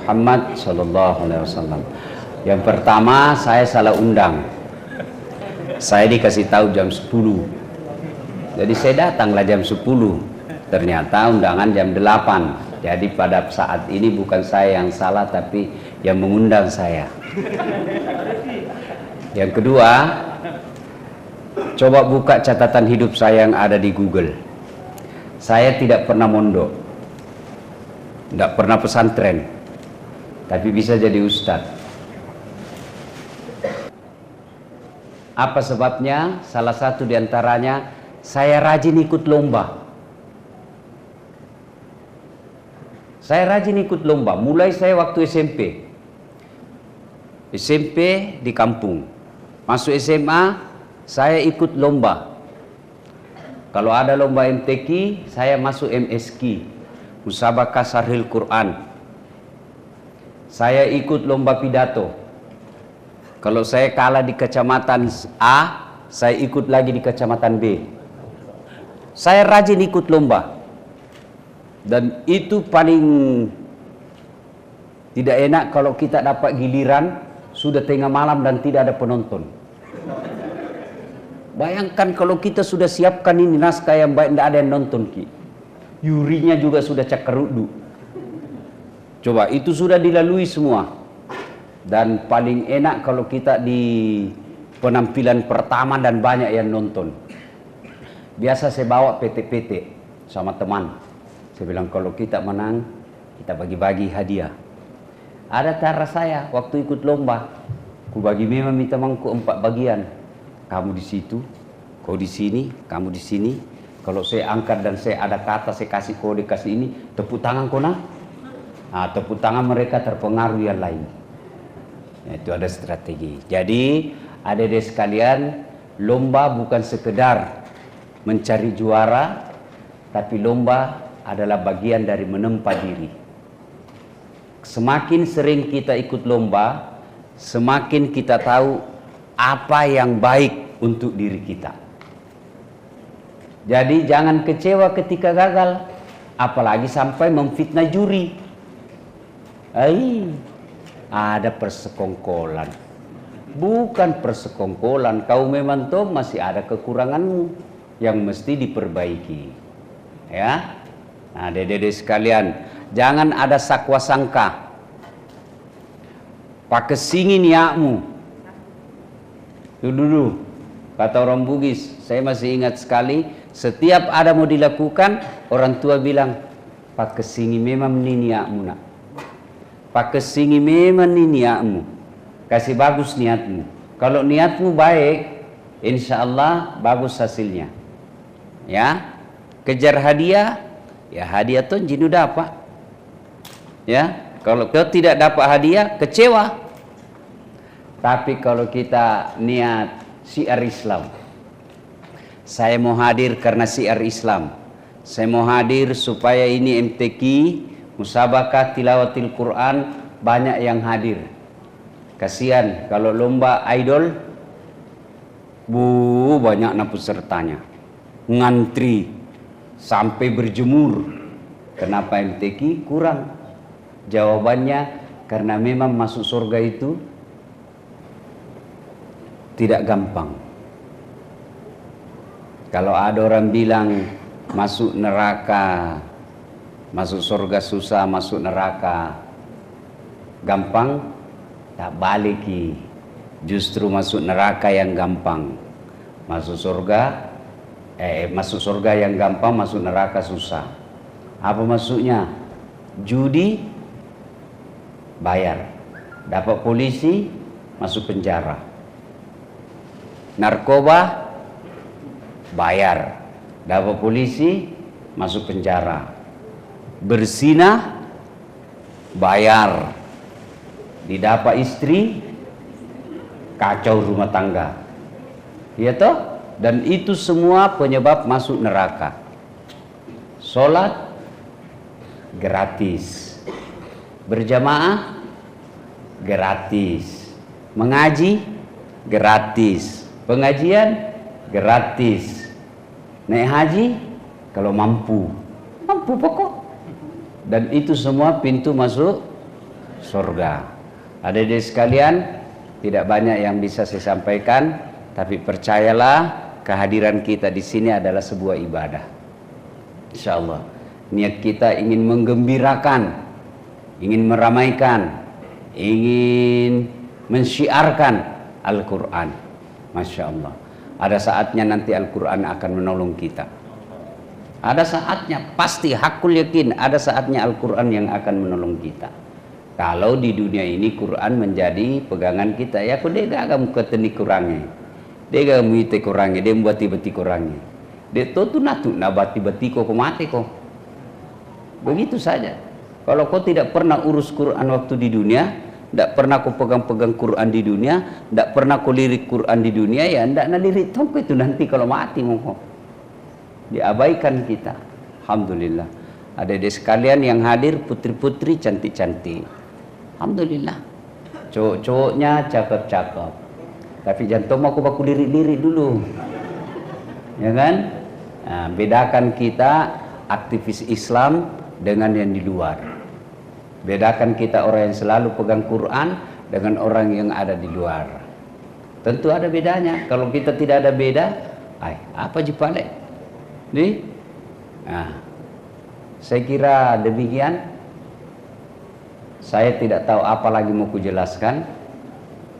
Muhammad sallallahu alaihi wasallam. Yang pertama, saya salah undang. Saya dikasih tahu jam 10. Jadi saya datanglah jam 10. Ternyata undangan jam 8. Jadi pada saat ini bukan saya yang salah, tapi yang mengundang saya. Yang kedua, coba buka catatan hidup saya yang ada di Google. Saya tidak pernah mondok, tidak pernah pesantren, tapi bisa jadi ustadz. Apa sebabnya? Salah satu diantaranya, saya rajin ikut lomba. Saya rajin ikut lomba, mulai saya waktu SMP. SMP di kampung. Masuk SMA, saya ikut lomba. Kalau ada lomba MTQ, saya masuk MSQ, Musabaqah Syarhil Quran. Saya ikut lomba pidato. Kalau saya kalah di kecamatan A, saya ikut lagi di kecamatan B. Saya rajin ikut lomba. Dan itu paling tidak enak kalau kita dapat giliran sudah tengah malam dan tidak ada penonton. Bayangkan kalau kita sudah siapkan ini naskah yang baik, tidak ada yang nonton, Ki. Jurinya juga sudah cakerudu. Coba, itu sudah dilalui semua. Dan paling enak kalau kita di penampilan pertama dan banyak yang nonton. Biasa saya bawa PT-PT sama teman. Saya bilang kalau kita menang, kita bagi-bagi hadiah. Ada cara saya waktu ikut lomba. Ku bagi memang temanku 4 bagian. Kamu di situ, kau di sini, kamu di sini. Kalau saya angkat dan saya ada kata, saya kasih kode, kasih ini, tepuk tangan kau nah. Nah, tepuk tangan mereka terpengaruh yang lain. Itu ada strategi. Jadi adik-adik sekalian, lomba bukan sekedar mencari juara, tapi lomba adalah bagian dari menempa diri. Semakin sering kita ikut lomba, semakin kita tahu apa yang baik untuk diri kita. Jadi jangan kecewa ketika gagal, apalagi sampai memfitnah juri. Ada persekongkolan. Bukan persekongkolan, kau memang toh masih ada kekuranganmu yang mesti diperbaiki. Ya. Nah, dede-dede sekalian, jangan ada sakwa sangka. Pakai singin yakmu. Dulu kata orang Bugis, saya masih ingat sekali, setiap ada mau dilakukan, orang tua bilang, pakai singin memang nini yakmu nak. Pakai singi memang ini niatmu. Kasih bagus niatmu. Kalau niatmu baik, insya Allah bagus hasilnya. Ya, kejar hadiah, ya hadiah tuh jinu dapat. Ya, kalau kau tidak dapat hadiah, kecewa. Tapi kalau kita niat syiar Islam, saya mau hadir karena syiar Islam. Saya mau hadir supaya ini MTQ Musabaqah Tilawatil Quran banyak yang hadir. Kasihan kalau lomba idol, banyak pesertanya. Ngantri sampai berjemur. Kenapa MTQ kurang? Jawabannya karena memang masuk surga itu tidak gampang. Kalau ada orang bilang masuk neraka, masuk surga susah, masuk neraka gampang, tak balik. Justru masuk neraka yang gampang, masuk surga yang gampang, masuk neraka susah. Apa maksudnya? Judi bayar, dapat polisi masuk penjara. Narkoba bayar, dapat polisi masuk penjara. Bersinah bayar, didapat istri kacau rumah tangga, ya toh? Dan itu semua penyebab masuk neraka. Sholat gratis, berjamaah gratis, mengaji gratis, pengajian gratis, naik haji kalau mampu pokok. Dan itu semua pintu masuk surga. Adik-adik sekalian, tidak banyak yang bisa saya sampaikan, tapi percayalah kehadiran kita di sini adalah sebuah ibadah. Insyaallah, niat kita ingin menggembirakan, ingin meramaikan, ingin mensyiarkan Al-Quran. Masya Allah, ada saatnya nanti Al-Quran akan menolong kita. Ada saatnya, pasti hakul yakin, ada saatnya Al-Quran yang akan menolong kita. Kalau di dunia ini Quran menjadi pegangan kita, ya aku dia gak kamu keteni kurangi, dia gak muite kurangi, dia membuat bati kurangi, dia tuh natu nabati bati kok mati kok. Begitu saja. Kalau kau tidak pernah urus Quran waktu di dunia, tidak pernah kau pegang-pegang Quran di dunia, tidak pernah kau lirik Quran di dunia, ya tidak lirik tongko itu nanti kalau mati mau diabaikan kita. Alhamdulillah. Adik-adik sekalian yang hadir, putri-putri cantik-cantik. Alhamdulillah. Cowok-cowoknya cakep-cakep. Tapi jantung aku baku lirik-lirik dulu. Ya kan? Nah, bedakan kita aktivis Islam dengan yang di luar. Bedakan kita orang yang selalu pegang Quran dengan orang yang ada di luar. Tentu ada bedanya. Kalau kita tidak ada beda, apa jipale? Nih? Nah, saya kira demikian. Saya tidak tahu apa lagi mau kujelaskan.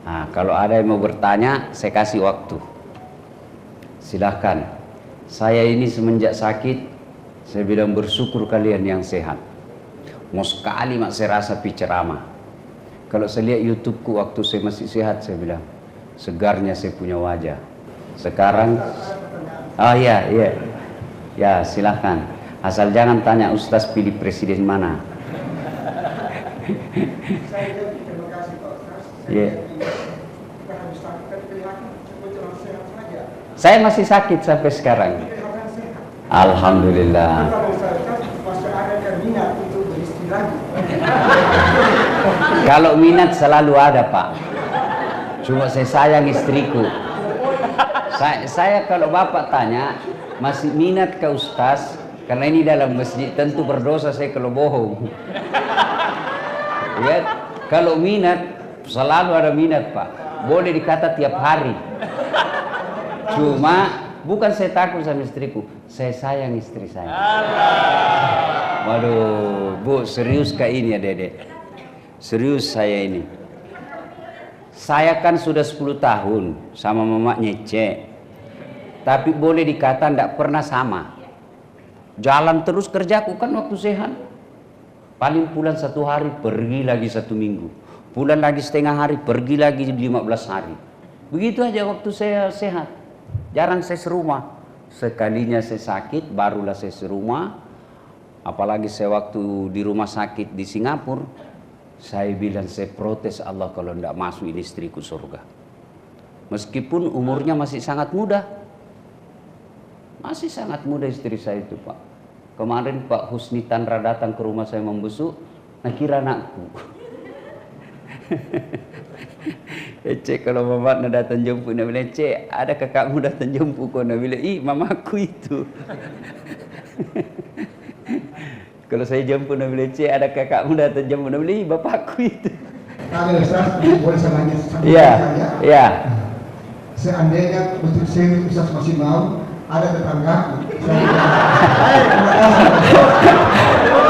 Nah, kalau ada yang mau bertanya, saya kasih waktu. Silahkan. Saya ini semenjak sakit, saya bilang bersyukur kalian yang sehat. Mau sekali mak saya rasa ceramah. Kalau saya lihat YouTubeku waktu saya masih sehat, saya bilang segarnya saya punya wajah. Sekarang, ya silahkan. Asal jangan tanya Ustaz pilih presiden mana. Terima kasih Pak Ustaz. Saya masih sakit sampai sekarang. Alhamdulillah. Kalau minat selalu ada Pak. Cuma saya sayang istriku. Saya kalau Bapak tanya masih minat ke Ustaz, karena ini dalam masjid tentu berdosa saya kalau bohong. Ya, kalau minat selalu ada minat Pak. Boleh dikata tiap hari. Cuma bukan saya takut sama istriku, saya sayang istri saya. Waduh, Bu, serius kah ini ya Dede? Serius saya ini. Saya kan sudah 10 tahun sama mamanya Cek. Tapi boleh dikata tidak pernah sama. Jalan terus kerjaku kan waktu sehat. Paling pulang 1 hari, pergi lagi 1 minggu. Pulang lagi setengah hari, pergi lagi 15 hari. Begitu aja waktu saya sehat. Jarang saya serumah. Sekalinya saya sakit, barulah saya serumah. Apalagi saya waktu di rumah sakit di Singapura, saya bilang saya protes Allah kalau tidak masuk ini istriku surga. Meskipun umurnya masih sangat muda. Masih sangat muda istri saya itu Pak. Kemarin Pak Husni Tanra datang ke rumah saya membesuk, nah kira anakku. Cek kalau mama nak datang jemput, nak bilang Cek ada kakakmu datang jemput kau, nak bilang ih mamaku itu. Kalau saya jemput, nak bilang Cek ada kakakmu datang jemput, nak bilang ih bapakku itu. Kalau Ustaz boleh saya nanya? Iya. Seandainya betul saya Ustaz masih mau, ada tetangga.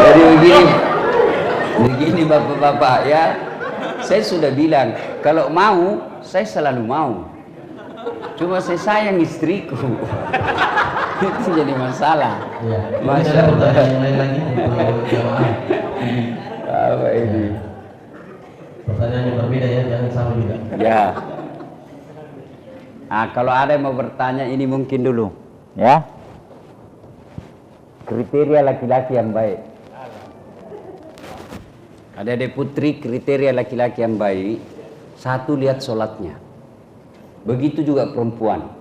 Jadi begini bapak-bapak ya. Saya sudah bilang, kalau mau, saya selalu mau. Cuma saya sayang istriku. Itu jadi masalah. Ya, Masya Allah. pertanyaan yang lain lagi untuk jamaah. Apa ini? Pertanyaan yang berbeda ya, jangan sama juga. Ya. Nah, kalau ada yang mau bertanya, ini mungkin dulu. Ya. Kriteria laki-laki yang baik. Ada putri, kriteria laki-laki yang baik. 1, lihat sholatnya. Begitu juga perempuan.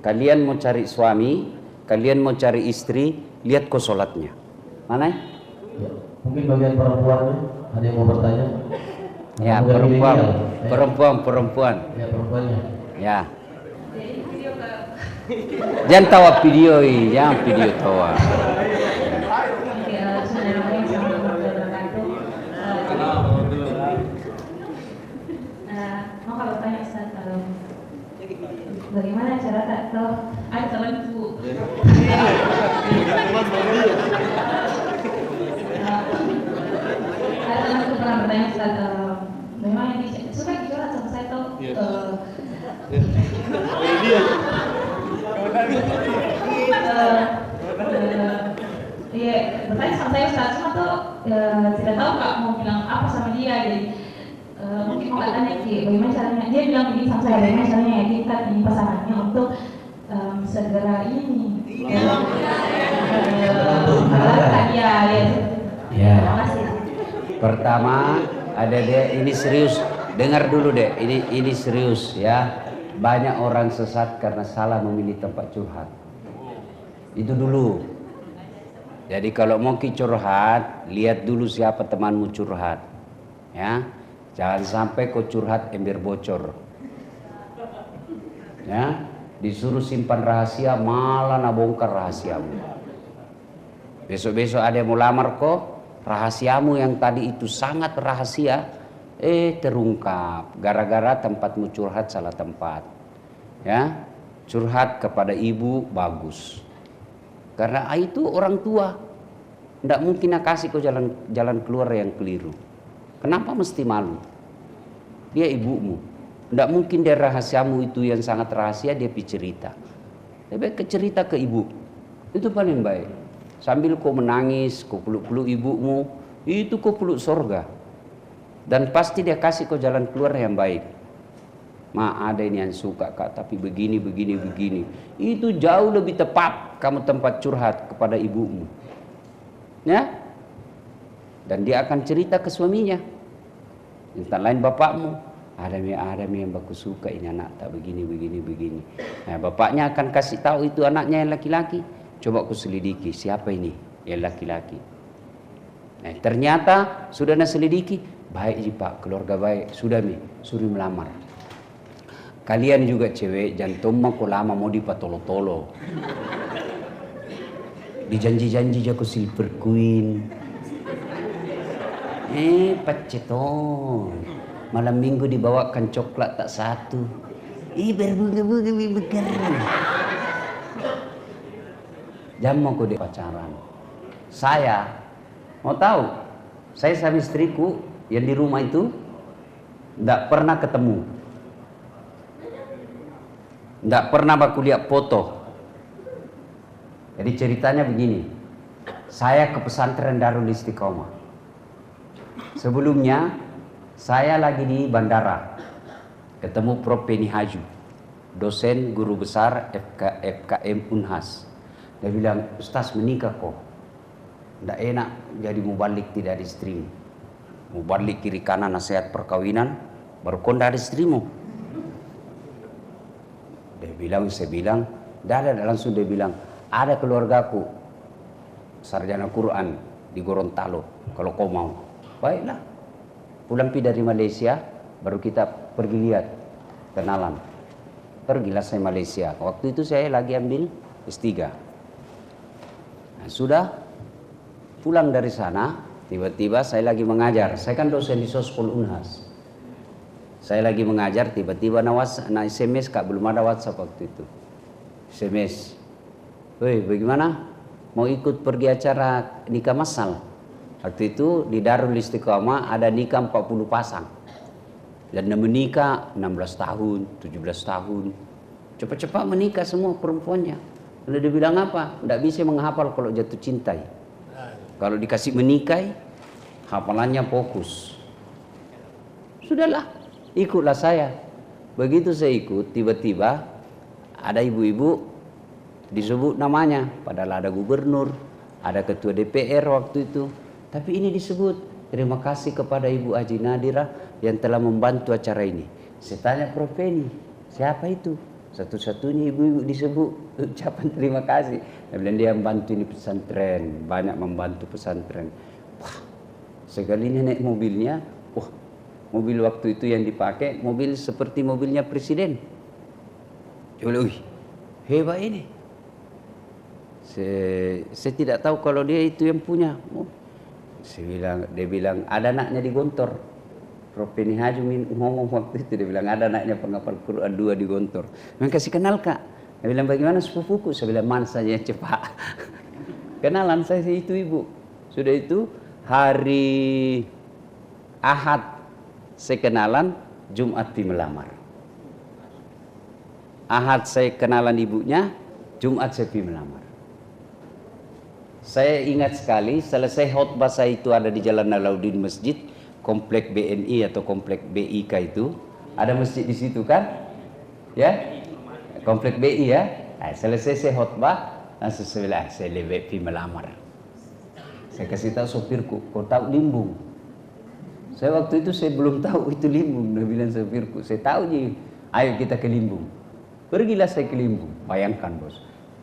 Kalian mau cari suami, kalian mau cari istri, lihat kok sholatnya. Mana? Ya, mungkin bagian perempuannya ada yang mau bertanya. Ya, perempuan. Ya, perempuannya. Ya. Jangan tawa video ini, jangan video tawa. tahu ada teman itu ada teman itu pernah bertanya Ustaz, memang yang suka dicoret sama saya tuh iya bertanya sama saya Ustaz, cuma tuh tidak tahu Kak mau bilang apa sama dia, jadi mungkin mau tanya bagaimana caranya, dia bilang begini sama saya, bagaimana caranya yakinkan ini pasangannya untuk segera ini ya. Terima kasih. Pertama ada dia, ini serius, dengar dulu deh, ini serius ya. Banyak orang sesat karena salah memilih tempat curhat. Itu dulu. Jadi kalau mau curhat, lihat dulu siapa temanmu curhat. Ya. Jangan sampai kau curhat ember bocor. Ya, disuruh simpan rahasia malah nabongkar rahasiamu. Besok-besok ada yang mau lamar kau, rahasiamu yang tadi itu sangat rahasia, terungkap gara-gara tempatmu curhat salah tempat. Ya, curhat kepada ibu bagus. Karena itu orang tua, tidak mungkin kasih kau jalan keluar yang keliru. Kenapa mesti malu? Dia ibumu. Tidak mungkin dia rahasiamu itu yang sangat rahasia dia cerita. Lebih ke cerita ke ibu. Itu paling baik. Sambil kau menangis, kau peluk-peluk ibumu, itu kau peluk sorga. Dan pasti dia kasih kau jalan keluar yang baik. Ada ini yang suka Kak, tapi begini. Itu jauh lebih tepat kamu tempat curhat kepada ibumu. Ya? Dan dia akan cerita ke suaminya. Entah lain bapakmu, ada yang baku suka ini anak tak begini. Nah, bapaknya akan kasih tahu itu anaknya yang laki-laki. Coba aku selidiki siapa ini yang laki-laki. Nah, ternyata sudah selidiki, baik sih Pak, keluarga baik, sudah suruh melamar. Kalian juga cewek, jantung kok lama mau dipatolo-tolo. Dijanji-janji aku silver queen. Paceton. Malam minggu dibawakan coklat tak satu. Berbunga-bunga beker. Jam mau kode pacaran. Saya mau tahu, saya sama istriku yang di rumah itu tidak pernah ketemu. Tidak pernah aku lihat foto. Jadi ceritanya begini. Saya ke pesantren Darul Istiqomah. Sebelumnya saya lagi di bandara ketemu Prof. Penny Haju, dosen guru besar FKM Unhas. Dia bilang, Ustaz menikah kok, tidak enak jadi mubalik tidak ada istrimu. Mubalik kiri kanan nasihat perkawinan, baru kau tidak ada istrimu. Saya bilang, tidak ada, langsung dia bilang, ada keluargaku sarjana Quran di Gorontalo, kalau kau mau. Baiklah, pulang dari Malaysia, baru kita pergi lihat, kenalan. Pergilah saya Malaysia. Waktu itu saya lagi ambil S3. Nah, sudah pulang dari sana, tiba-tiba saya lagi mengajar. Saya kan dosen di Sospol Unhas. Saya lagi mengajar, tiba-tiba na SMS, Kak, belum ada WhatsApp waktu itu. SMS. Woi, bagaimana? Mau ikut pergi acara nikah massal? Waktu itu di Darul Istiqomah ada nikah 40 pasang. Dan menikah 16 tahun, 17 tahun. Cepat-cepat menikah semua perempuannya. Lalu dia bilang apa? Tidak bisa menghafal kalau jatuh cintai. Kalau dikasih menikahi, hafalannya fokus. Sudahlah, ikutlah saya. Begitu saya ikut, tiba-tiba ada ibu-ibu disebut namanya. Padahal ada gubernur, ada ketua DPR waktu itu. Tapi ini disebut, terima kasih kepada Ibu Haji Nadira yang telah membantu acara ini. Saya tanya Prof. Penny, siapa itu? Satu-satunya ibu-ibu disebut ucapan terima kasih. Dia bilang dia membantu ini pesantren, banyak membantu pesantren. Wah, sekali ini naik mobilnya, wah, mobil waktu itu yang dipakai, mobil seperti mobilnya presiden. Dia bilang, wih, hebat ini. Saya tidak tahu kalau dia itu yang punya. Dia bilang ada anaknya di Gontor. Prof. Penny Haju ngomong waktu itu, dia bilang ada anaknya penghafal Quran 2 di Gontor. Memang kasih kenal Kak. Dia bilang, bagaimana sepupuku? Saya bilang, mana saja yang cepat. Kenalan saya itu ibu. Sudah itu hari Ahad saya kenalan, Jumat melamar. Ahad saya kenalan ibunya, Jumat saya melamar. Saya ingat sekali, selesai khotbah saya itu ada di Jalan Alauddin Masjid, komplek BNI atau komplek BIK itu. Ada masjid di situ kan? Ya? Komplek BI ya. Nah, selesai saya khotbah, langsung saya bilang, saya lebih pergi melamar. Saya kasih tahu sopirku, kau tahu Limbung? Saya waktu itu saya belum tahu itu Limbung. Dia bilang sopirku, saya tahu je, ayo kita ke Limbung. Pergilah saya ke Limbung, bayangkan bos.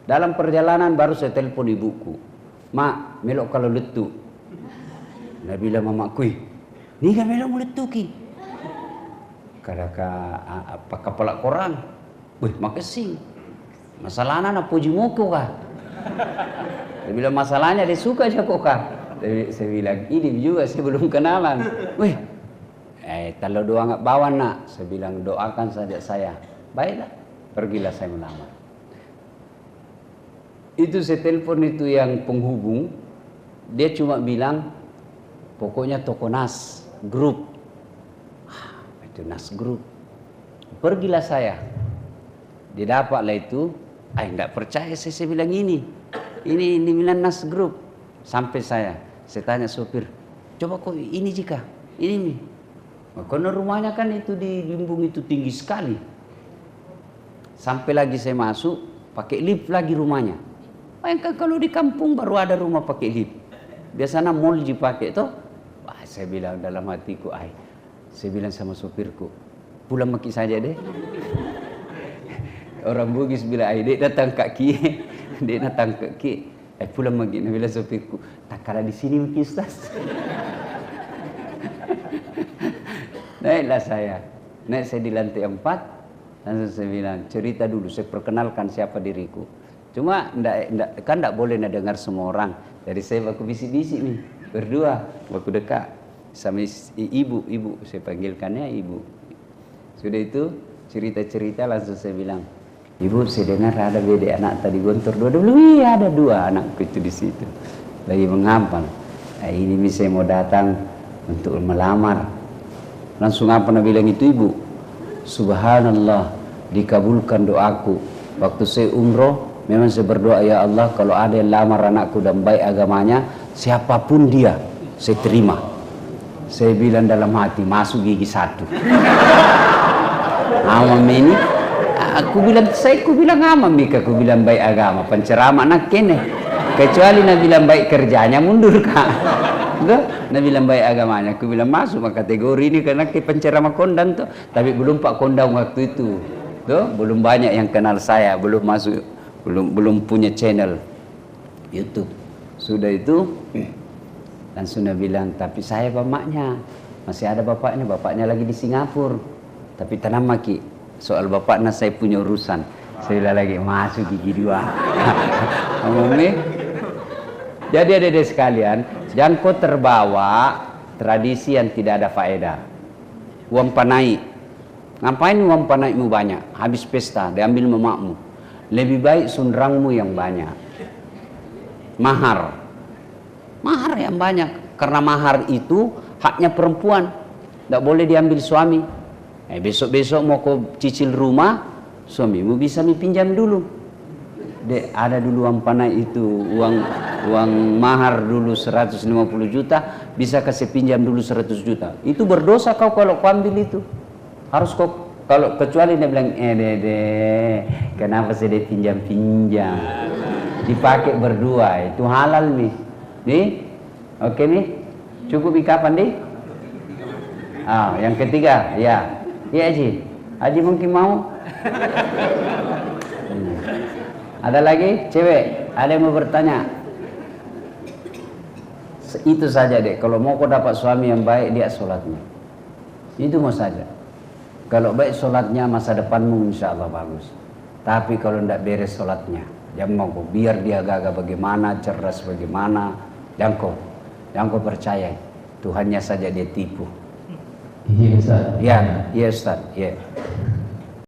Dalam perjalanan baru saya telepon ibuku. Mak, melok kalau letuk. Dia bilang mamaku, ni kan melok meletuk ki. Kadang apa kepala korang? Wih, makasih. Masalahnya nak puji muka kah? Dia bilang masalahnya dia suka aja kok kah? Saya bilang ini juga saya belum kenalan. Wih, kalau doa nggak bawa nak, saya bilang doakan saja saya. Baiklah, pergilah saya melamar. Itu saya telepon itu yang penghubung, dia cuma bilang pokoknya toko Nas Group. Itu Nas Group. Pergilah saya. Dia dapatlah itu, enggak percaya saya bilang ini bilang Nas Group. Sampai saya tanya sopir, coba kok ini jika, ini nih. Karena rumahnya kan itu di Limbung itu tinggi sekali. Sampai lagi saya masuk, pakai lift lagi rumahnya. Bayangkan kalau di kampung baru ada rumah pakai lift. Biasanya mall dipakai toh. Saya bilang dalam hatiku, saya bilang sama sopirku, pulang maki saja deh. Orang Bugis bilang, dek datang kaki, dek datang kaki. Pulang maki, dia bilang sopirku, tak kalah di sini maki Ustaz. Naiklah saya, naik saya di lantai 4, langsung saya bilang, cerita dulu, saya perkenalkan siapa diriku. Cuma kan enggak boleh dengar semua orang. Jadi saya waktu bisik-bisik nih, berdua, waktu dekat sama ibu, saya panggilkannya ibu. Sudah itu cerita-cerita langsung saya bilang, ibu saya dengar ada beda anak tadi Gontor dua. Iya ada 2 anakku itu di situ. Lagi menghafal. Ini saya mau datang untuk melamar. Langsung apa bilang itu ibu? Subhanallah, dikabulkan doaku. Waktu saya umroh, memang saya berdoa, ya Allah kalau ada yang lamar anakku dan baik agamanya, siapapun dia, saya terima. Saya bilang dalam hati, masuk gigi 1. Amam ini, aku bilang amam Mika, aku bilang baik agama, penceramah nak kene. Kecuali Nabi bilang baik kerjanya, mundur kak. Nabi bilang baik agamanya, aku bilang masuk kategori ini karena ke penceramah kondang tuh. Tapi belum Pak Kondang waktu itu, tuh belum banyak yang kenal saya, belum masuk. Belum punya channel YouTube. Sudah itu langsung dia bilang, tapi saya bapaknya masih ada bapaknya lagi di Singapura. Tapi tenang maki, soal bapaknya saya punya urusan. Saya bilang lagi masuk gigi 2. Jadi adik-adik sekalian, jangan kau terbawa tradisi yang tidak ada faedah. Uang panai, ngapain uang panaimu banyak? Habis pesta diambil memakmu. Lebih baik sundrangmu yang banyak. Mahar yang banyak. Karena mahar itu haknya perempuan, tidak boleh diambil suami. Besok-besok mau kau cicil rumah, suamimu bisa dipinjam dulu. Ada dulu uang panai itu, uang mahar dulu 150 juta, bisa kasih pinjam dulu 100 juta. Itu berdosa kau kalau kau ambil itu. Harus kau, kalau kecuali dia bilang, kenapa saya pinjam-pinjam? Dipakai berdua, itu halal nih. Nih, oke nih, cukup kapan nih? Yang ketiga, ya Haji mungkin mau? Ada lagi, cewek, ada yang mau bertanya? Itu saja deh, kalau mau kau dapat suami yang baik, dia sholatnya. Itu mau saja. Kalau baik sholatnya, masa depanmu insya Allah bagus. Tapi kalau tidak beres sholatnya, jangan mau kau, biar dia gagah bagaimana, cerdas bagaimana, jangan kau percaya. Tuhannya saja dia tipu. Iya Ustaz. Ya Ustaz, ya.